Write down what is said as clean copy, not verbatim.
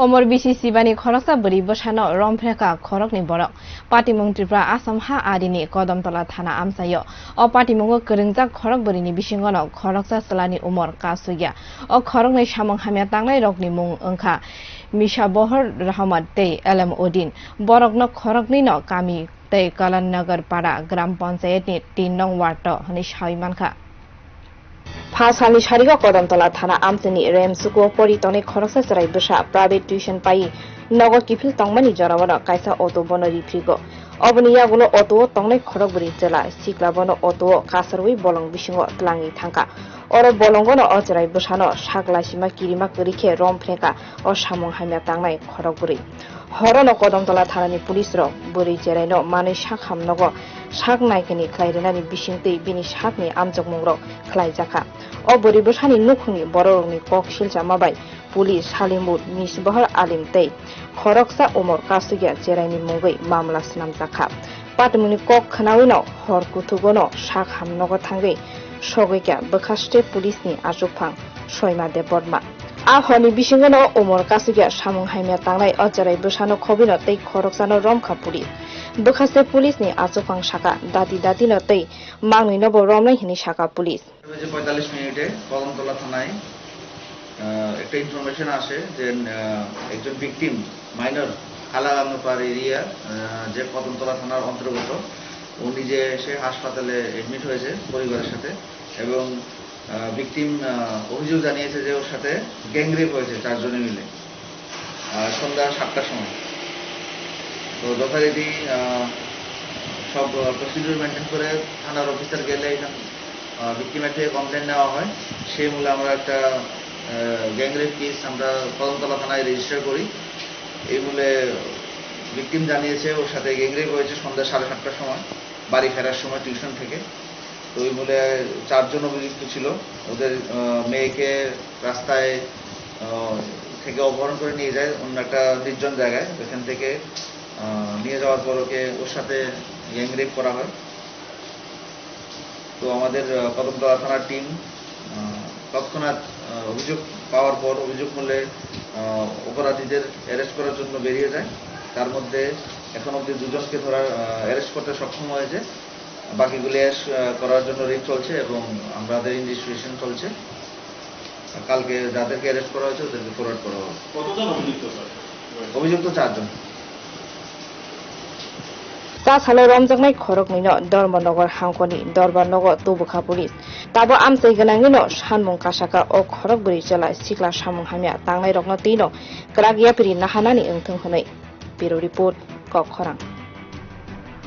Omor BCC bani khoroksa bari bosano rompreka khorokni borok patimung tripura asam ha adini kodamtala thana amsayo o patimungo kerengjak khorok barini bisingono khoroksa salani umor kasuya o khorokni samang hamya tangnai rokni mung angkha Mishabohor Rahmat tei Alam Odin borokno khorokni no kami tei Kalannagar pada gram panchayat ni 3 nong ward hani saimankha Phasani Shariga Kodamtala Thana Amsani Rem Suko Poritoni Khoroksa Sarai Busha private tuition pai Nogo Kifil Tongmani Jarawara Kaisa Auto Bonori Trigo Obaniya Gulo Auto Tongnai Khorokburi Jela Siklabono Auto Kasarwi Bolong Bishingo Tlangi Thanka Oro Bolongono Ojarai Bushano Shaklashima Kirima Kurike Rompreka o Samong Hamya Tangnai Khorokburi Horono Kodamtala Thanani Police ro Buri Jeraino Mani Shakham Nogo Shak Naikani Klaidenani Bishingte Bini Shakni Amjok Mungrok Klaijaka O Buri Bushani Nukhungi Bororni Kok Shilcha Mabai Police Halimud Misbahar Alim Tei Khoroksa Umor Kasuya Jeraini Mungoi Mamla Snam Jaka Patmuni Kok Khanawino Hor Kutugono Shak Hamnogo Thangai Shogika Bakaste Police ni Ajupang Shoima de Bodma Ahoni Bishingono Umor Kasuya Samung Haimya Tangnai Ojarai Bushano Kobino Tei Khoroksano Romkha Police Bakaste Police ni Ajupang Shaka Dati no Tei Mangni Nobo Romnai Hini Shaka Police 45 মিনিটে কদমতলা থানায় একটা information আসে যে একজন victim minor কালাগামপাড় area যে কদমতলা থানার অন্তর্গত ও নিজে এসে হাসপাতালে এডমিট হয়েছে পরিবারের সাথে এবং ভিকটিম অভিযোগ জানিয়েছে যে ওর সাথে গ্যাংরেপ হয়েছে চারজনে মিলে সন্ধ্যা 7টার সময় তো যথারীতি সব প্রসিডিউর মেনটেন করে থানার অফিসার গেলে এখানে ভিকটিমের থেকে কমপ্লেন নেওয়া হয় সেই মূলে আমরা একটা গ্যাংরেপ কেস আমরা কদমতলা থানায় রেজিস্টার করি এই মূলে ভিকটিম জানিয়েছে ওর সাথে গ্যাংরেপ হয়েছে সন্ধ্যা 7:30টার সময় বাড়ি ফেরার সময় টিউশন থেকে তো ওই মূলে 4 জন অভিযুক্ত ছিল ওদের মেয়েকে রাস্তায় থেকে অপহরণ করে নিয়ে যায় অন্য একটা নির্জন জায়গায় এখান থেকে নিয়ে যাওয়ার পর ওর সাথে গ্যাংরেপ করা হয় তো আমাদের কদমতলা থানার টিম তৎক্ষণাৎ অভিযোগ পাওয়ার পর অভিযোগ মূলে অপরাধীদের অ্যারেস্ট করার জন্য বেরিয়ে যায় তার মধ্যে এখন অবধি 2 জনকে অ্যারেস্ট করতে সক্ষম হয়েছে বাকিগুলি অ্যারেস্ট করার জন্য রিট চলছে এবং আমাদের ইনভেস্টিগেশন চলছে কালকে যাদেরকে অ্যারেস্ট করা হয়েছে ওদেরকে ফরওয়ার্ড করা হবে কতজন অভিযুক্ত 4 জন Tasalo Romjaknai Khoroknino Dormanagar Hangkoni Dormanagar Tubukha Police Tabo Amsai Ganangino Shanmung Kashaka o Khorokburi Jela Sikla Samung Hamya Tangnai Rokno Tino Kragya Piri Nahanani Engtung Honai Bureau Report Kok Khorang